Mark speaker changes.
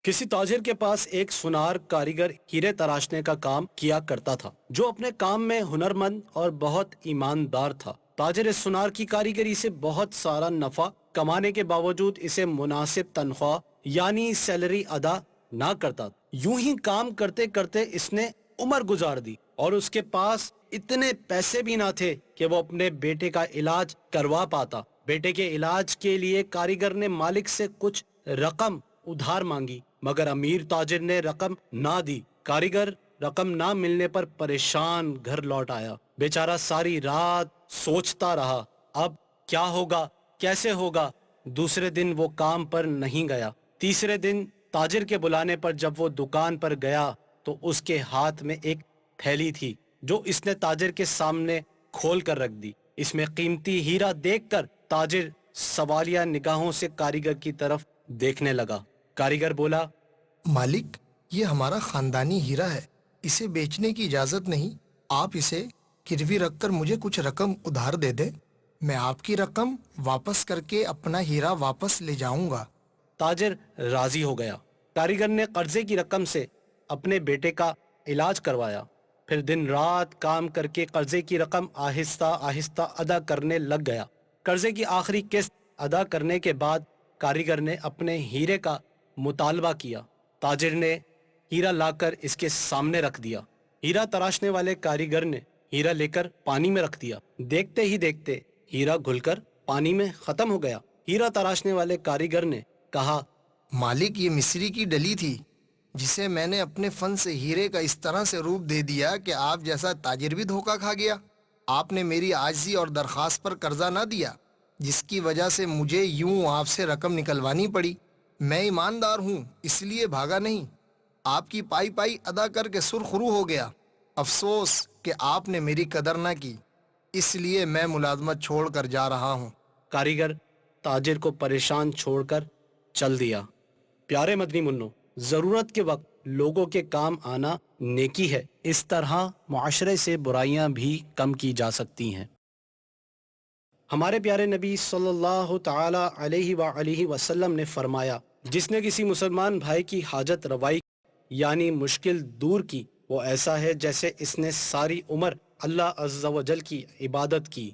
Speaker 1: کسی تاجر کے پاس ایک سنار کاریگر ہیرے تراشنے کا کام کیا کرتا تھا، جو اپنے کام میں ہنرمند اور بہت ایماندار تھا۔ تاجر اس سنار کی کاریگری سے بہت سارا نفع کمانے کے باوجود اسے مناسب تنخواہ یعنی سیلری ادا نہ کرتا۔ یوں ہی کام کرتے کرتے اس نے عمر گزار دی اور اس کے پاس اتنے پیسے بھی نہ تھے کہ وہ اپنے بیٹے کا علاج کروا پاتا۔ بیٹے کے علاج کے لیے کاریگر نے مالک سے کچھ رقم ادھار مانگی، مگر امیر تاجر نے رقم نہ دی۔ کاریگر رقم نہ ملنے پر پریشان گھر لوٹ آیا۔ بیچارہ ساری رات سوچتا رہا، اب کیا ہوگا، کیسے ہوگا۔ دوسرے دن وہ کام پر نہیں گیا۔ تیسرے دن تاجر کے بلانے پر جب وہ دکان پر گیا تو اس کے ہاتھ میں ایک تھیلی تھی جو اس نے تاجر کے سامنے کھول کر رکھ دی۔ اس میں قیمتی ہیرا دیکھ کر تاجر سوالیہ نگاہوں سے کاریگر کی طرف دیکھنے لگا۔ کاریگر بولا،
Speaker 2: مالک، یہ ہمارا خاندانی ہیرا ہے، اسے بیچنے کی اجازت نہیں۔ آپ اسے گروی رکھ کر مجھے کچھ رقم ادھار دے دیں، میں آپ کی رقم واپس کر کے اپنا ہیرا واپس لے جاؤں گا۔
Speaker 1: تاجر راضی ہو گیا۔ کاریگر نے قرضے کی رقم سے اپنے بیٹے کا علاج کروایا، پھر دن رات کام کر کے قرضے کی رقم آہستہ آہستہ ادا کرنے لگ گیا۔ قرضے کی آخری قسط ادا کرنے کے بعد کاریگر نے اپنے ہیرے کا مطالبہ کیا۔ تاجر نے ہیرا لا کر اس کے سامنے رکھ دیا۔ ہیرا تراشنے والے کاریگر نے ہیرا لے کر پانی میں رکھ دیا۔ دیکھتے ہی دیکھتے ہیرا گھل کر پانی میں ختم ہو گیا۔ ہیرا تراشنے والے کاریگر نے کہا،
Speaker 2: مالک، یہ مصری کی ڈلی تھی جسے میں نے اپنے فن سے ہیرے کا اس طرح سے روپ دے دیا کہ آپ جیسا تاجر بھی دھوکہ کھا گیا۔ آپ نے میری عاجزی اور درخواست پر قرضہ نہ دیا، جس کی وجہ سے مجھے یوں آپ سے رقم نکلوانی پڑی۔ میں ایماندار ہوں، اس لیے بھاگا نہیں، آپ کی پائی پائی ادا کر کے سرخرو ہو گیا۔ افسوس کہ آپ نے میری قدر نہ کی، اس لیے میں ملازمت چھوڑ کر جا رہا ہوں۔
Speaker 1: کاریگر تاجر کو پریشان چھوڑ کر چل دیا۔ پیارے مدنی منو، ضرورت کے وقت لوگوں کے کام آنا نیکی ہے۔ اس طرح معاشرے سے برائیاں بھی کم کی جا سکتی ہیں۔ ہمارے پیارے نبی صلی اللہ تعالی علیہ وآلہ وسلم نے فرمایا، جس نے کسی مسلمان بھائی کی حاجت روائی یعنی مشکل دور کی، وہ ایسا ہے جیسے اس نے ساری عمر اللہ عز و جل کی عبادت کی۔